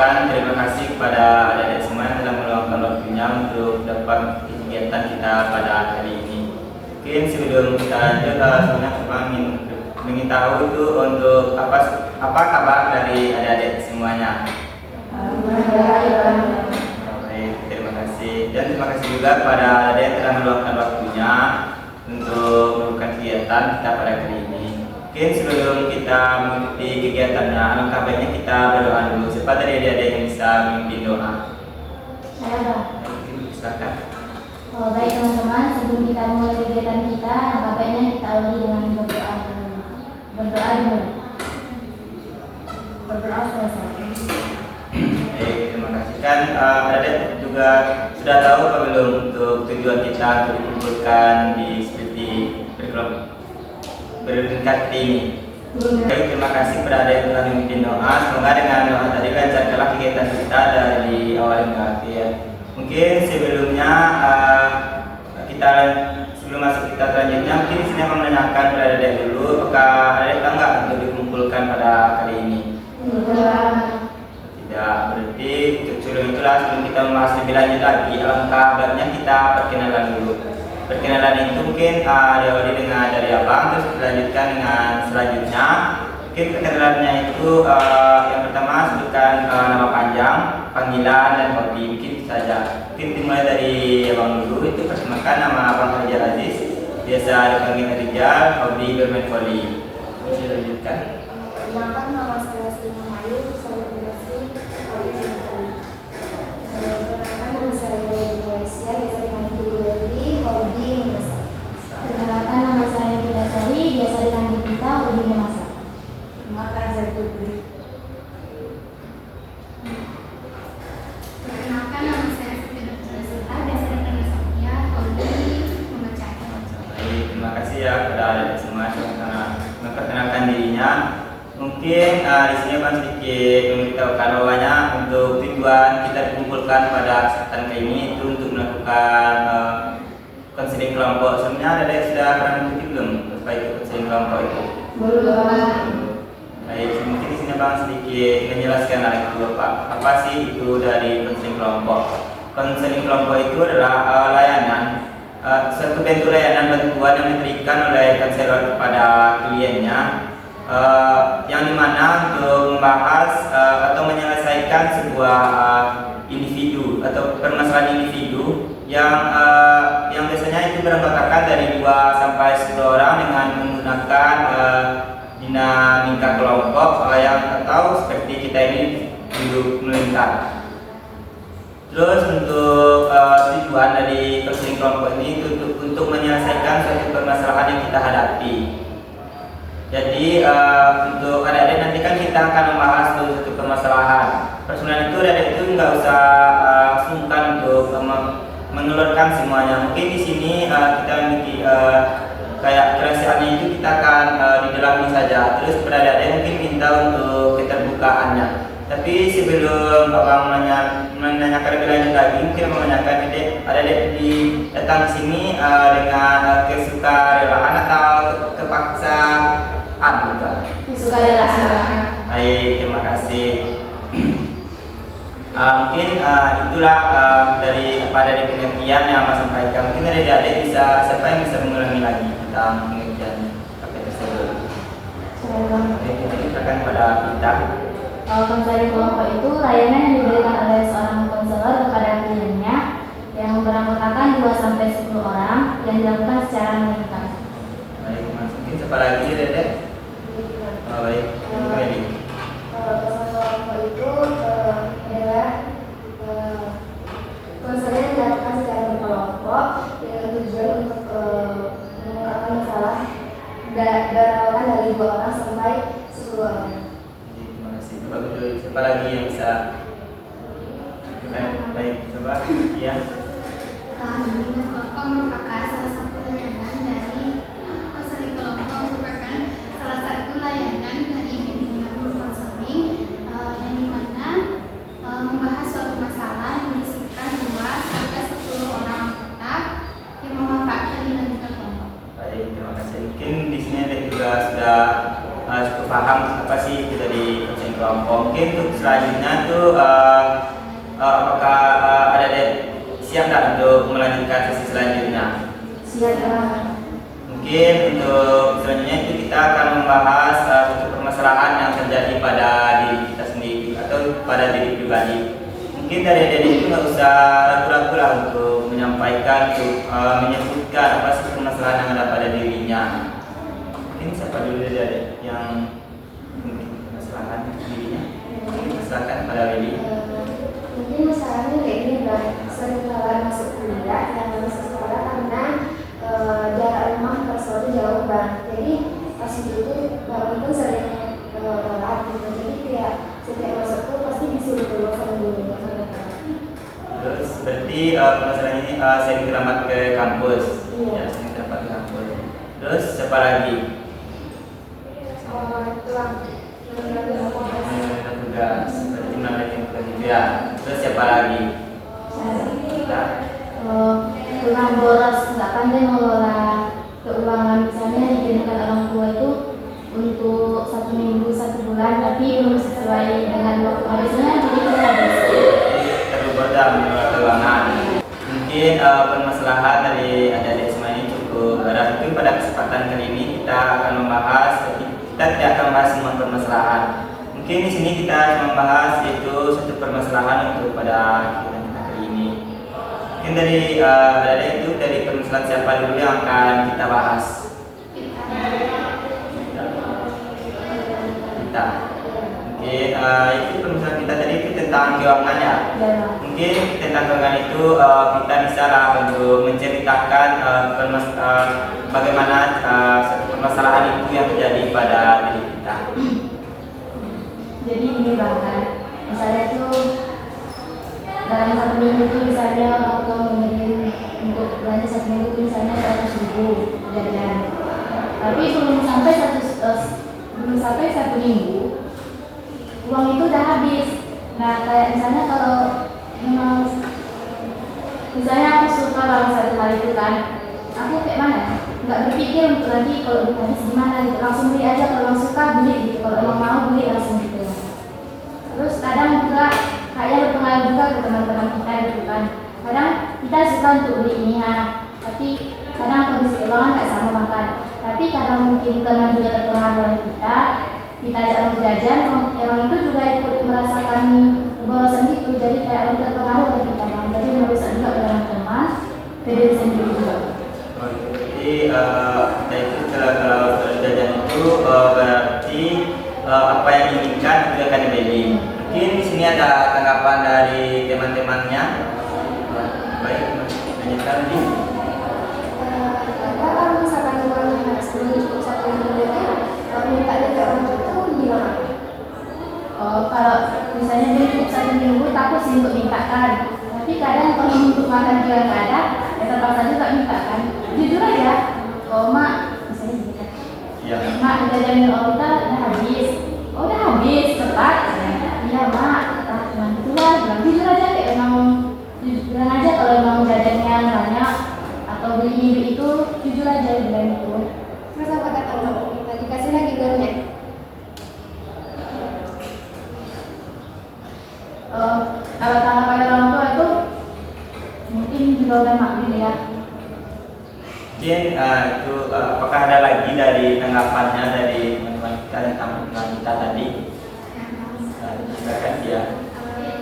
ucapkan terima kasih kepada adik-adik semua yang telah meluangkan waktunya untuk dapat kegiatan kita pada hari ini. Mungkin sebelum kita lanjut, sebenarnya cuma ingin tahu itu untuk apa kabar dari adik-adik semuanya. Baik, terima kasih dan terima kasih juga kepada adik yang telah meluangkan waktunya untuk melakukan kegiatan kita pada hari ini. Mungkin sebelum kita mengikuti kegiatannya, alangkah baiknya kita berdoa dulu. Siapa dari adik-adik yang bisa memimpin doa? Saya. Silakan. Baik teman-teman, sebelum kita mulai kegiatan kita, alangkah baiknya kita awali dengan berdoa dulu. Berdoa selesai. Baik, terima kasih. Kan adik juga sudah tahu apa belum untuk tujuan kita untuk dikumpulkan di seperti bertingkat ini. Baik, terima kasih kepada adik yang telah memimpin doa. Semoga dengan doa tadi lancarkanlah kegiatan kita dari awal hingga akhir. Mungkin sebelumnya sebelum masuk kita selanjutnya, mungkin di sini akan menanyakan kepada adik dulu, apakah adik tahu nggak untuk dikumpulkan pada kali ini? Tidak, berarti sebelum kita membahas lebih lanjut lagi, alangkah baiknya kita perkenalan dulu. Perkenalan itu mungkin diawali dengan dari abang, terus dilanjutkan dengan selanjutnya. Mungkin perkenalannya itu yang pertama sebutkan nama panjang, panggilan dan hobi, mungkin saja. Mungkin dimulai dari abang dulu. Itu perkenalkan, nama abang Rijal Aziz, biasa dipanggil Rijal, hobi bermain voli. Bisa dilanjutkan. Perkenalkan, nama saya Sri Mahayu, saya berasal dari Bali. Perkenalkan, nama saya Malaysia, biasa dipanggil Dewi, hobi memasak. Perkenalkan, nama saya Bunda Sari, biasa dipanggil Kita, hobi memasak. Perkenalkan, saya Putri. Perkenalkan, nama saya Siti Dr. Sita, biasa dipanggil Sophia, hobi membaca. Baik, terima kasih ya kepada adik semua karena memperkenalkan dirinya. Mungkin di sini akan sedikit memberitahukan bahwanya untuk tujuan kita dikumpulkan pada kesempatan kali ini itu untuk melakukan konseling kelompok. Sebenarnya ada sudah pernah mengikuti belum terkait konseling kelompok itu? Belum. Baik, mungkin di sini bang sedikit menjelaskan hal itu apa sih itu dari konseling kelompok. Konseling kelompok itu adalah layanan suatu bentuk layanan bantuan yang diberikan oleh konselor kepada kliennya. Yang dimana untuk membahas atau menyelesaikan sebuah individu atau permasalahan individu yang biasanya itu beranggotakan dari 2 sampai 10 orang dengan menggunakan dinamika kelompok yang atau seperti kita ini duduk melingkar. Terus untuk tujuan dari konseling kelompok ini untuk menyelesaikan suatu permasalahan yang kita hadapi. Jadi untuk adik-adik nanti kan kita akan membahas satu permasalahan. Permasalahan itu adik-adik itu nggak usah sungkan untuk mengeluarkan semuanya. Mungkin di sini kita memiliki kayak kerahasiaannya itu kita akan didalami saja. Terus pada adik-adik mungkin minta untuk keterbukaannya. Tapi sebelum abang menanyakan lebih lanjut lagi, mungkin abang menanyakan adik-adik datang ke sini dengan kesukarelaan atau kepaksaan. Sukarela. Baik, terima kasih. Mungkin itulah dari pada pengertian yang Mas sampaikan. Mungkin adik-adik bisa siapa yang bisa mengulangi lagi tentang pengertian apa tersebut. Baik, kita ceritakan pada kita. Konseling kelompok itu layanan yang diberikan oleh seorang konselor kepada kliennya yang beranggotakan 2 sampai 10 orang yang dilakukan secara meningkat. Baik, Mas. Mungkin siapa lagi, Dedek? Baik, ready. Konseling kelompok itu adalah konseling yang dilakukan secara berkelompok dengan tujuan untuk mengungkapkan masalah berawal dari 2 orang sampai 10 orang. Terima kasih. Coba dulu, siapa lagi yang bisa? Baik, coba. Iya. Bimbingan kelompok merupakan salah satu layanan dari konseling kelompok merupakan salah satu layanan dari bimbingan konseling yang dimana membahas suatu masalah yang berisikan 2 sampai 10 orang anggota yang memanfaatkan dinamika kelompok. Baik, terima kasih. Mungkin di sini ada juga sudah cukup paham apa sih itu dari konseling kelompok. Mungkin untuk selanjutnya selanjutnya tuh apakah adik-adik siap tak untuk melanjutkan sesi selanjutnya? Siap. Mungkin untuk selanjutnya itu kita akan membahas suatu permasalahan yang terjadi pada diri kita sendiri atau pada diri pribadi. Mungkin dari adik-adik itu nggak usah ragu-ragu lah untuk menyampaikan, untuk menyebutkan apa sih permasalahan yang ada pada dirinya. Mungkin siapa dulu dari adik yang mungkin permasalahan dirinya? Mungkin silakan pada Lili. Mungkin masalahnya kayak gini Bang, sering keluar masuk kuliah dan masuk sekolah karena jarak rumah ke sekolah itu jauh Bang. Jadi pas itu bangun pun sering telat gitu. Jadi kayak setiap masuk tuh pasti disuruh keluar sama gurunya. Terus berarti permasalahan ini sering terlambat ke kampus. Iya. Ya, sering terlambat ke kampus. Terus siapa lagi? Tuang. Menunaikan tugas. Berarti menunaikan tugas itu ya. Terus siapa lagi? Kita. Kurang boros, nggak pandai mengelola keuangan. Misalnya dikirimkan orang tua itu untuk 1 minggu 1 bulan, tapi belum sesuai dengan waktu habisnya, jadi kita habis. Terlalu bodoh mengelola keuangan. Mungkin permasalahan dari adik-adik semua ini cukup berat. Mungkin pada kesempatan kali ini kita akan membahas, kita tidak akan membahas semua permasalahan. Mungkin di sini kita membahas itu satu permasalahan untuk pada kita kali ini. Mungkin dari itu dari permasalahan siapa dulu yang akan kita bahas? Kita. Mungkin itu permasalahan kita tadi itu tentang keuangan ya. Mungkin tentang keuangan itu kita bisa lah untuk menceritakan bagaimana permasalahan itu yang terjadi pada diri kita. Jadi ini Bang, misalnya tuh dalam 1 minggu itu misalnya orang tua mengirim untuk belanja 1 minggu itu misalnya 100.000 jajan. Tapi belum sampai 1 minggu uang itu udah habis. Nah kayak misalnya kalau memang misalnya aku suka banget satu hal itu kan, aku kayak mana? Nggak berpikir untuk nanti kalau udah habis gimana gitu, langsung beli aja, kalau suka beli gitu, kalau emang mau beli langsung gitu. Terus kadang juga kayak berpengaruh juga ke teman-teman kita gitu kan. Kadang kita suka untuk beli ini ya, tapi kadang kondisi keuangan nggak sama makan. Tapi kadang mungkin teman juga terpengaruh oleh kita ajak untuk jajan, orang itu juga ikut merasakan keborosan gitu. Jadi kayak orang terpengaruh oleh kita kan. Jadi merusak juga ke teman-teman, ke diri sendiri juga. Jadi itu kalau jajan itu berarti apa yang diinginkan itu akan dibeli. Mungkin di sini ada tanggapan dari teman-temannya. Baik, lanjutkan nih. Kalau misalkan uang yang sebelum cukup 1 minggu kalau minta dari orang tua itu gimana? Kalau misalnya dia cukup 1 minggu takut sih untuk minta kan. Tapi kadang kalau untuk makan juga nggak ada, ya terpaksa juga minta kan. Jujur aja, mak misalnya gitu. Iya. Mak jajanin orang kita udah habis. Oh udah habis, cepat. Iya mak, cuma gitu lah. Bilang jujur aja kayak emang jujur aja kalau emang jajannya banyak atau beli itu jujur aja bilang itu. Terus apa kata orang kita dikasih lagi uangnya? Kalau tanggapan orang tua itu mungkin juga udah maklum ya. Mungkin itu apakah ada lagi dari tanggapannya dari teman-teman kita dan teman-teman kita tadi? Silakan dia.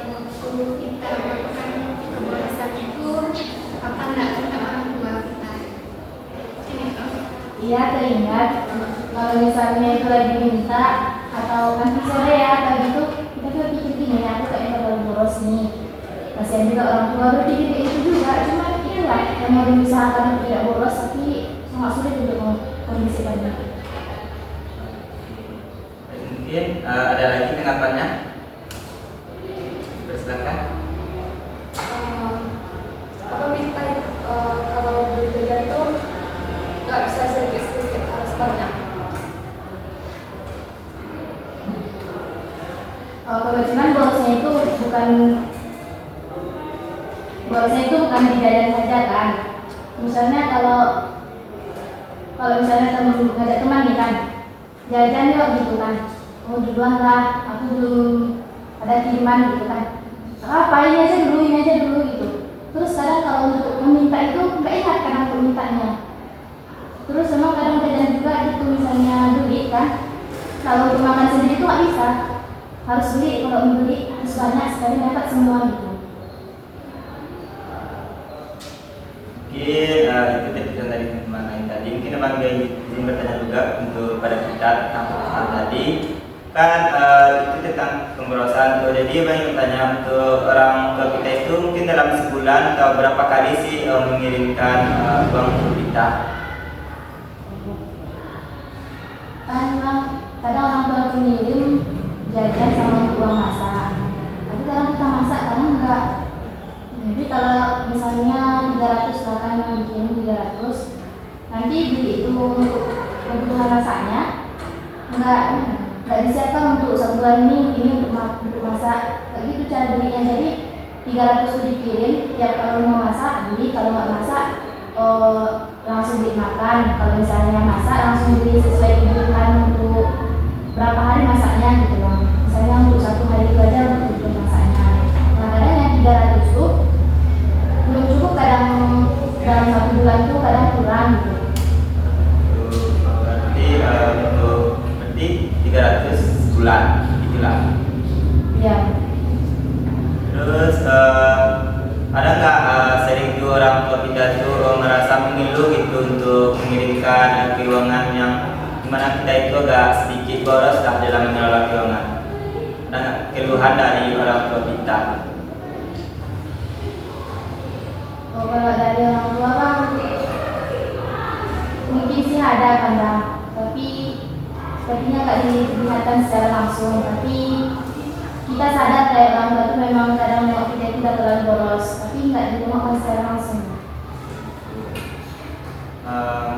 Waktu kita melakukan pembahasan itu apa enggak kata orang tua kita? Iya teringat kalau misalnya itu lagi minta atau nanti sore ya atau gitu kita tuh pikir gini ya, aku kayaknya bakal boros nih. Kasihan juga orang tua berpikir kayak itu juga, cuma itulah yang mau diusahakan tidak boros tapi sangat sulit untuk mengkondisikannya. Mungkin ada lagi tanggapannya? Silakan. Apa minta kalau beli jajan tuh nggak bisa sedikit-sedikit, harus banyak. Kebetulan borosnya itu bukan di jajan saja kan. Misalnya kalau misalnya teman ngajak teman nih kan, jajan yuk gitu kan. Oh duluan lah, aku belum ada kiriman gitu kan, apa ini aja dulu gitu. Terus kadang kalau untuk meminta itu nggak ingat kadang permintaannya. Terus memang kadang kadang juga itu misalnya duit kan, kalau untuk makan sendiri itu nggak bisa, harus beli. Kalau membeli harus banyak sekali dapat semua gitu. Mungkin itu tips dari teman lain tadi. Mungkin abang juga izin bertanya juga untuk pada kita tentang hal tadi kan, itu tentang pemborosan tuh. Jadi abang ingin bertanya untuk orang tua kita itu mungkin dalam sebulan atau berapa kali sih mengirimkan uang untuk kita? Kan kadang orang tua mengirim jajan sama untuk uang masak, tapi kadang kita masak kadang enggak. Jadi kalau misalnya 300 bahkan yang bikin 300, nanti beli itu untuk kebutuhan masaknya enggak disiapkan untuk sebulan ini untuk masak. Kayak gitu cara belinya. Jadi 300 itu dikirim, tiap kalau mau masak beli, kalau nggak masak langsung beli makan. Kalau misalnya masak langsung beli sesuai kebutuhan untuk berapa hari masaknya gitu loh. Misalnya untuk 1 hari itu aja untuk kebutuhan masaknya. Nah kadang yang 300 itu belum cukup, kadang dalam 1 bulan itu kadang kurang gitu. Berarti 300 sebulan itulah. Iya. Terus ada nggak sering tuh orang tua kita tuh merasa mengeluh gitu untuk mengirimkan keuangan yang dimana kita itu agak sedikit boros lah dalam mengelola keuangan? Ada nggak keluhan dari orang tua kita? Kalau dari orang tua bang, mungkin sih ada kadang, tapi sepertinya nggak dilihatkan secara langsung. Tapi kita sadar kayak orang tua itu memang kadang nengok kita itu udah terlalu boros, tapi nggak dilihatkan secara langsung.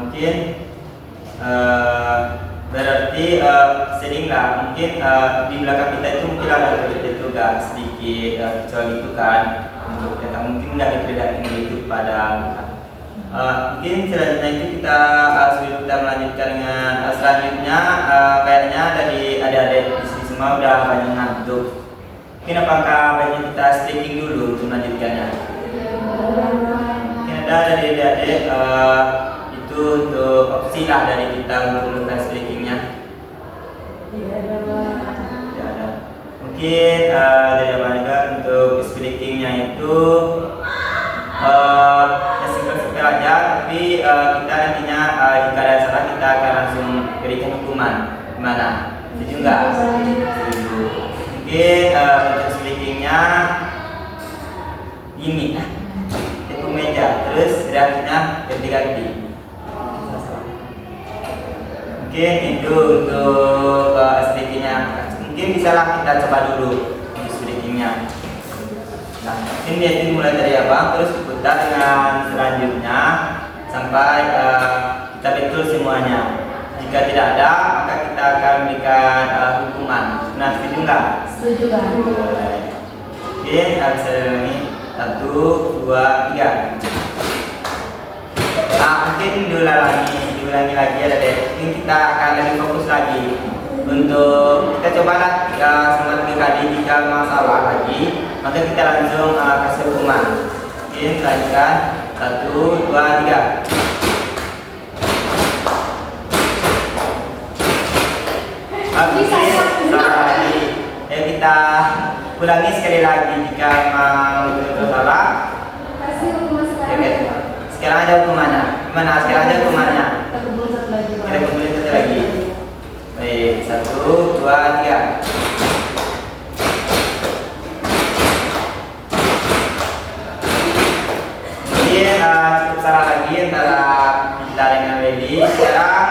Mungkin berarti sering lah mungkin di belakang kita itu mungkin ada kita itu agak sedikit kecuali itu kan, untuk kita mungkin nggak diperlihatkan itu pada mungkin selanjutnya itu kita sebelum kita melanjutkan dengan selanjutnya kayaknya dari adik-adik di sini semua udah banyak ngantuk. Mungkin apakah banyak kita stretching dulu untuk melanjutkannya? Mungkin ada dari adik-adik itu untuk opsi lah dari kita untuk melakukan stretchingnya. Tidak ada. Mungkin dari abang juga untuk stretchingnya itu simple aja, tapi kita nantinya jika ada salah kita akan langsung berikan hukuman. Gimana? Setuju nggak? Setuju. Mungkin untuk speakingnya ini tepuk meja, terus reaksinya ganti-ganti. Mungkin itu untuk speakingnya. Mungkin bisalah kita coba dulu untuk speakingnya. Nah, ini dia mulai dari abang, terus diputar dengan selanjutnya sampai kita betul semuanya. Jika tidak ada, maka kita akan berikan hukuman. Nah, setuju nggak? Setuju kan? Oke, habis ini 1, 2, 3. Nah, mungkin diulangi lagi ada deh. Ini kita akan lebih fokus lagi. Untuk kita cobalah selama 3 kali, jika masalah lagi maka kita langsung kasih hukuman. Oke, lanjutkan 1, 2, 3. Salah lagi. Kita ulangi sekali lagi jika memang betul salah. Kasih hukuman sekarang. Oke. Sekarang ada hukumannya. Gimana? Sekarang ada hukumannya. Kita kumpulin satu lagi. Kita kumpulin satu lagi. Baik, 1, 2, 3. Mungkin cukup salah lagi antara kita dengan Lady. Sekarang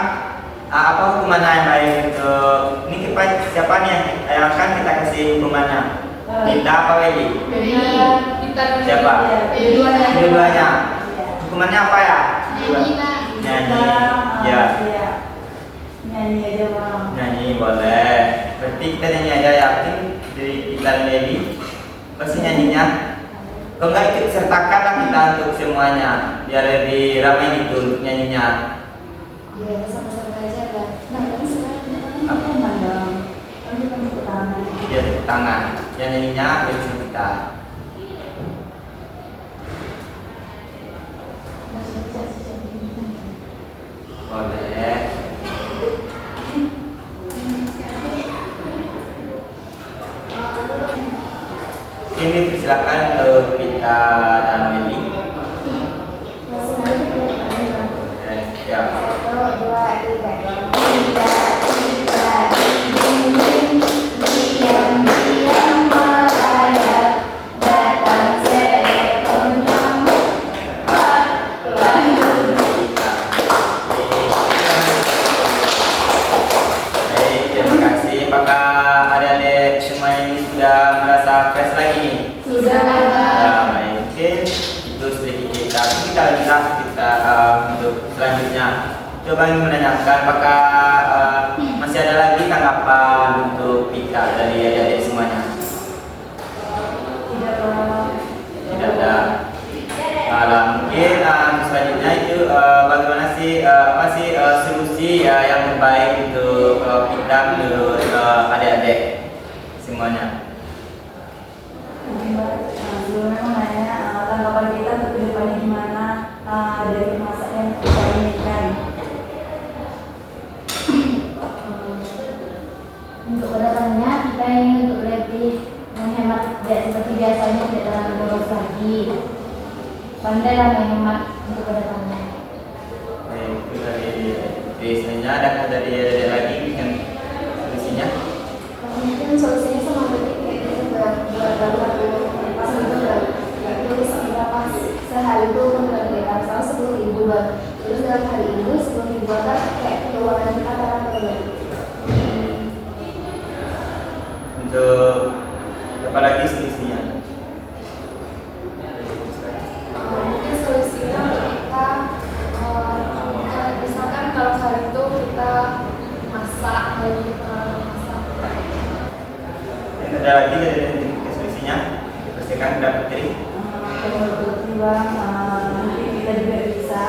apa hukumannya yang baik untuk ini siapa nih yang akan kita kasih hukumannya? Kita apa Lady? Siapa? Dua-duanya. Hukumannya apa ya? Nyanyi. Ya. Nyanyi aja bang. Nyanyi boleh. Berarti kita nyanyi aja, yakin dari kita Lady. Pasti nyanyinya. Kalau nggak ikut sertakanlah kita untuk semuanya, biar lebih ramai gitu untuk nyanyinya. Ya, sama-sama aja kan. Nah, ini sekarang Apa mandang? Ini kan tepuk tangan. Biar tepuk tangan. yang nyanyinya dari kita. Boleh. Ini persilakan untuk kita dan Meli. Ya. 1, 2, 3. Tiba-tiba dingin, diam-diam merayap, datang seekor nyamuk, lalu Baik, terima kasih. Apakah adik-adik semua ini sudah merasa fresh lagi? sudah Ya, baik. Oke, itu sedikit kita lihat untuk selanjutnya. Coba ingin menanyakan apakah masih ada lagi tanggapan untuk kita dari adik-adik semuanya? Tidak ada. Kalau mungkin selanjutnya itu bagaimana sih apa sih solusi ya yang terbaik untuk kita menurut adik-adik semuanya? Sebelumnya menanya tanggapan kita untuk kedepannya gimana dari masa yang kita inginkan. untuk kedepannya kita ingin untuk lebih menghemat seperti biasanya, tidak terlalu boros lagi, pandailah menghemat untuk kedepannya. Baik, itu dari selanjutnya adakah dari adik lagi yang solusinya? Mungkin solusinya sama seperti kayak gitu, buat satu pas itu tulis berapa sehari itu menurut salah 10.000 Bang. Terus dalam hari ini 10.000 kan kayak keuangan kita kan Untuk apa lagi solusinya? Mungkin solusinya untuk kita misalkan kalau hari itu kita masak masak. Ada lagi dari solusinya? Pastikan tidak putri. Menurut Bang, nanti kita juga bisa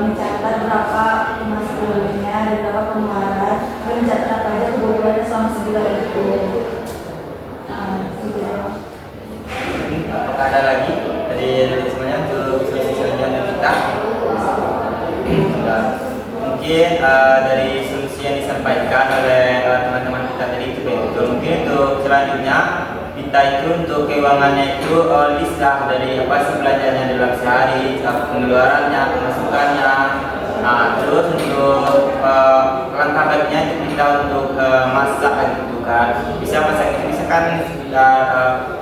mencatat berapa penghasilannya dan berapa pengeluaran, dan mencatat apa aja kebutuhannya selama sebulan itu. Apakah ada lagi dari semuanya untuk solusi selanjutnya kita? Sudah. Mungkin dari solusi yang disampaikan oleh teman-teman kita tadi itu betul. Mungkin untuk selanjutnya kita itu untuk keuangannya itu list lah dari apa sih belanjanya dalam sehari, pengeluarannya, pemasukannya. Nah, terus untuk langkah baiknya itu kita untuk masak gitu kan. Bisa masak itu bisa kan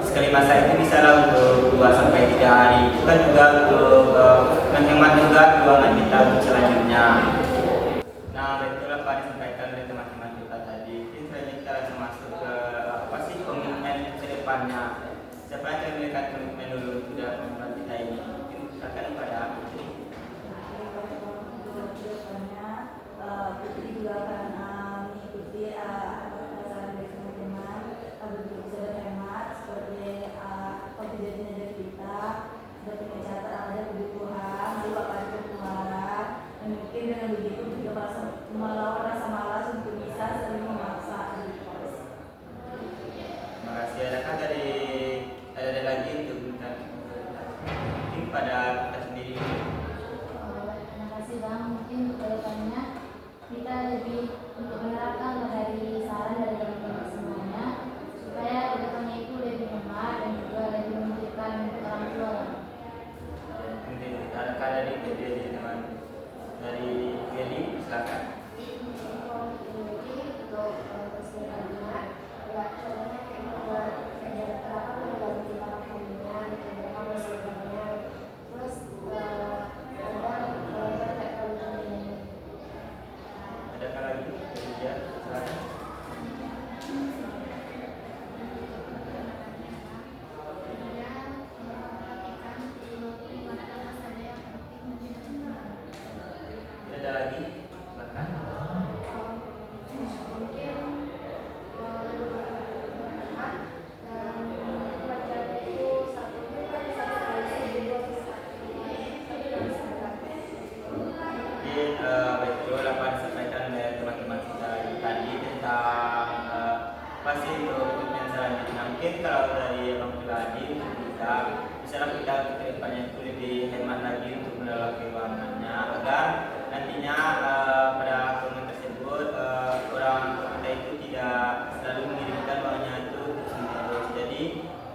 sekali masak itu bisa lah untuk 2 sampai 3 hari. Itu kan juga untuk menghemat juga keuangan kita untuk selanjutnya. Nah, betul apa yang disampaikan oleh teman-teman kita tadi. Mungkin selanjutnya kita langsung masuk ke apa sih komitmen ke depannya. Siapa yang akan memberikan komitmen dulu sudah teman-teman kita ini? Mungkin silakan pada Putri. Putri juga akan mengikuti saran dari teman-teman agar bisa berhemat seperti kejadian dari kita, seperti mencatat ada kebutuhan, lalu apa aja pengeluaran, dan mungkin dengan begitu juga melawan rasa malas untuk bisa sering memaksa. Terima kasih. Adakah dari ada lagi untuk kita? Mungkin pada kita sendiri. Terima kasih Bang. Mungkin untuk kedepannya kita lebih untuk menerapkan dari saran dari teman-teman semuanya supaya kedepannya itu lebih hemat dan juga lebih memikirkan orang tua. Mungkin adakah dari teman dari Kelly silakan. Terus dari abang pribadi untuk kita misalnya kita untuk kedepannya itu lebih hemat lagi untuk mengelola keuangannya agar nantinya pada keuangan tersebut orang kita itu tidak selalu mengirimkan uangnya itu terus. Jadi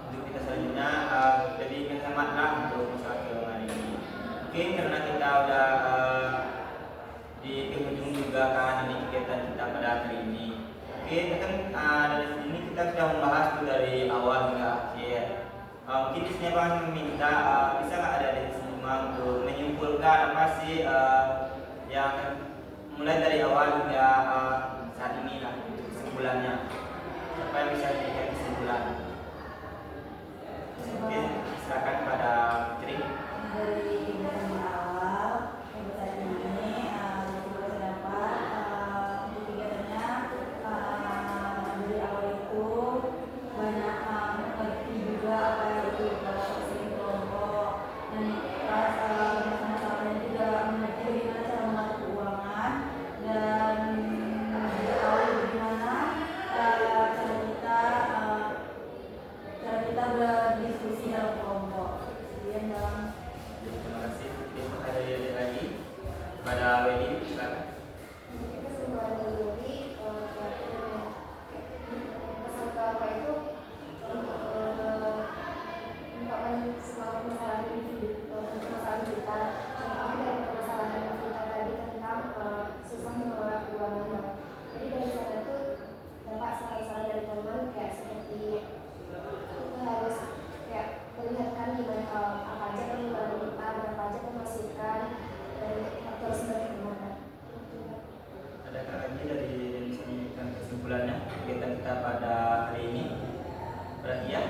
untuk kita selanjutnya lebih menghematlah untuk masalah keuangan ini. Mungkin karena kita udah di penghujung juga kan ini kegiatan kita pada hari ini. Oke, kan dari sini kita sudah membahas tuh dari awal hingga akhir. Mungkin di sini Bang meminta bisa nggak ada dari semua untuk menyimpulkan apa sih yang mulai dari awal hingga saat ini lah untuk kesimpulannya. Apa yang bisa dijadikan kesimpulan? Mungkin silakan pada Putri. Dari kegiatan di awal sampai saat ini kita dapat untuk kegiatannya dari awal itu banyak mengerti juga apa itu konseling kelompok dan pas masalahnya juga mengerti bagaimana cara mengatur keuangan dan tahu bagaimana cara kita berdiskusi dalam kelompok. Kemudian dalam Terima kasih. Terima kasih lagi pada Wedi. Silakan. Mungkin kesimpulan dari Yuri, pesan ke apa itu untuk semua permasalahan kita, contohnya dari permasalahan kita tadi tentang susah mengelola keuangan. Jadi dari sana itu dapat saran-saran dari teman kayak seperti kita harus kayak melihatkan gimana apa aja pengeluaran kita, berapa aja pemasukan, dan faktor seperti gimana. Adakah lagi dari yang bisa memberikan kesimpulannya kegiatan kita pada hari ini? Berarti ya?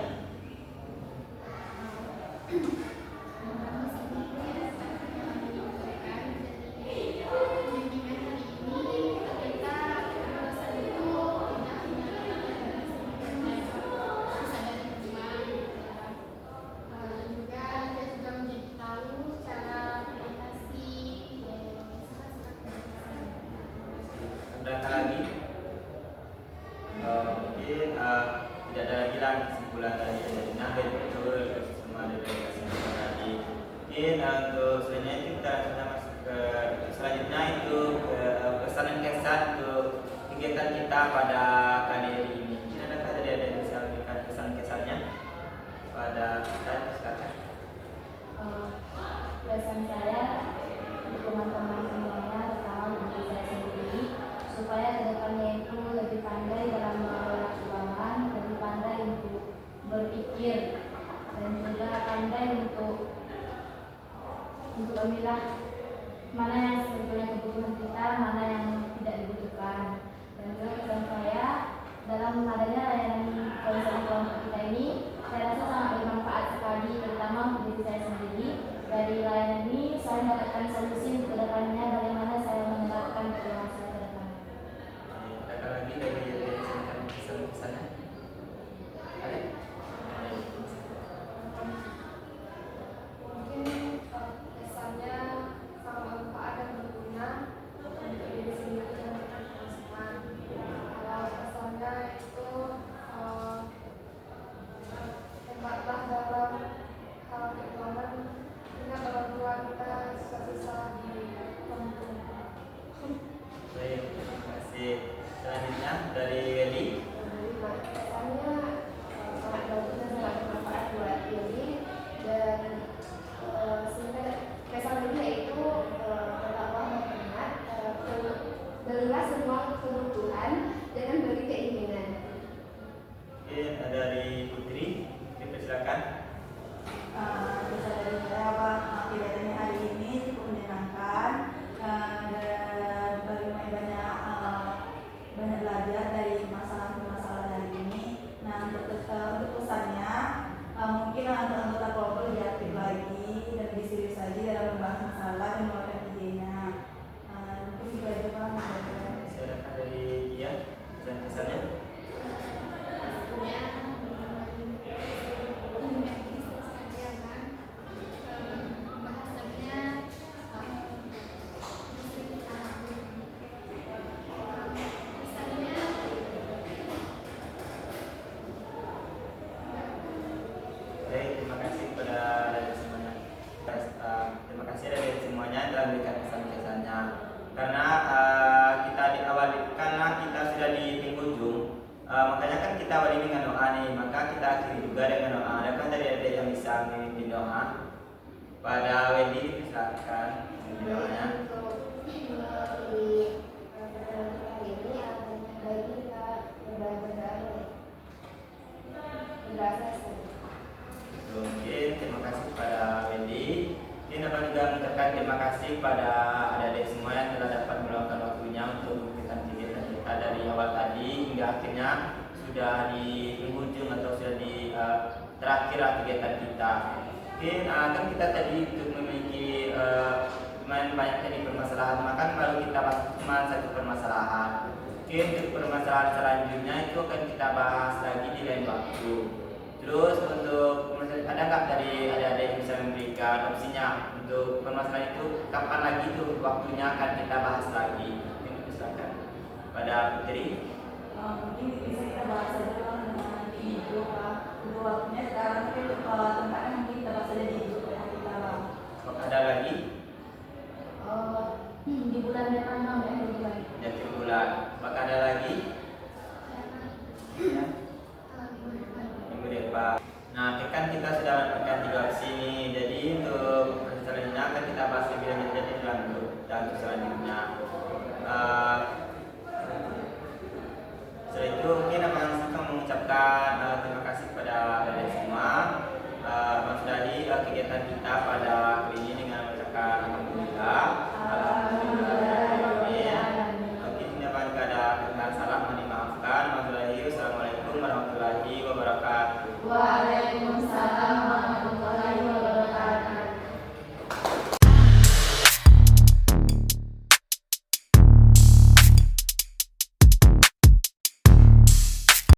Adakah lagi? Mungkin tidak ada lagi lah kesimpulan dari Adina betul semua dari kesimpulan tadi. Mungkin untuk selanjutnya itu kita sudah masuk ke selanjutnya itu ke pesan dan kesan untuk kegiatan kita pada kali ini. Mungkin adakah tadi ada yang bisa memberikan pesan kesannya pada kita silakan. pesan saya untuk teman-teman semuanya, terutama untuk saya sendiri, supaya kedepannya itu lebih pandai dalam mengelola keuangan, lebih pandai untuk berpikir, dan juga pandai untuk memilah mana yang sebetulnya kebutuhan kita, mana yang tidak dibutuhkan. Dan juga pesan saya dalam adanya layanan konseling kelompok kita ini, saya rasa sangat bermanfaat sekali, terutama untuk diri saya sendiri. Dari layanan ini saya mendapatkan solusi untuk kedepannya, bagaimana saya menerapkan keuangan saya ke depannya. Ada lagi dari pesan-pesannya? Ada? Mungkin kesannya sangat bermanfaat dan berguna untuk diri sendiri dan teman-teman. Kalau pesannya itu hebatlah dalam hal keuangan, ingat orang tua kita bisa di kampung. Baik, terima kasih. Selanjutnya dari Eli. Kesannya sangat bagus dan sangat bermanfaat buat diri, dan sehingga kesan dunia itu tetaplah menghemat, belilah semua kebutuhan dengan beri keinginan. Oke, dari Putri, dipersilakan. Bisa dari saya kegiatannya hari ini cukup menyenangkan dan banyak belajar dari masalah hari ini. Nah, untuk pesannya mungkin untuk anggota kelompok lebih aktif lagi dan lebih serius lagi dalam membahas masalah dan melakukan idenya. Mungkin juga itu Pak. Silakan dari Kia, pesan-pesannya. bisa memimpin doa. Pada Wendy silakan memimpin doanya. Untuk di hari ini adanya baiknya kita berdoa berasa sekali. Oke, terima kasih kepada Wendy. Ini dapat juga mengucapkan terima kasih pada adik-adik semua yang telah dapat meluangkan waktunya untuk memberikan kegiatan kita dari awal tadi hingga akhirnya sudah di penghujung atau sudah di terakhir kegiatan kita. Oke, kan kita tadi untuk memiliki lumayan banyak tadi permasalahan, maka baru kita bahas cuma satu permasalahan. Oke, untuk permasalahan selanjutnya itu akan kita bahas lagi di lain waktu. Terus untuk ada nggak dari adik-adik yang bisa memberikan opsinya untuk permasalahan itu kapan lagi tuh waktunya akan kita bahas lagi? Mungkin silakan pada Putri. Mungkin bisa kita bahas saja di grup untuk waktunya sekarang, tapi tempatnya mungkin kita bahas saja di grup yang kita bahas. Ada lagi? Di bulan depan ya, di bulan. Jadi bulan. Apakah ada lagi? Ya. Minggu depan. Nah, kan kita sudah mendapatkan 3 opsi ini. Jadi untuk selanjutnya akan kita bahas lebih lanjut jadi dalam grup dan selanjutnya. Setelah itu mungkin akan mengucapkan terima kasih kepada adik semua. Sudah di kegiatan kita pada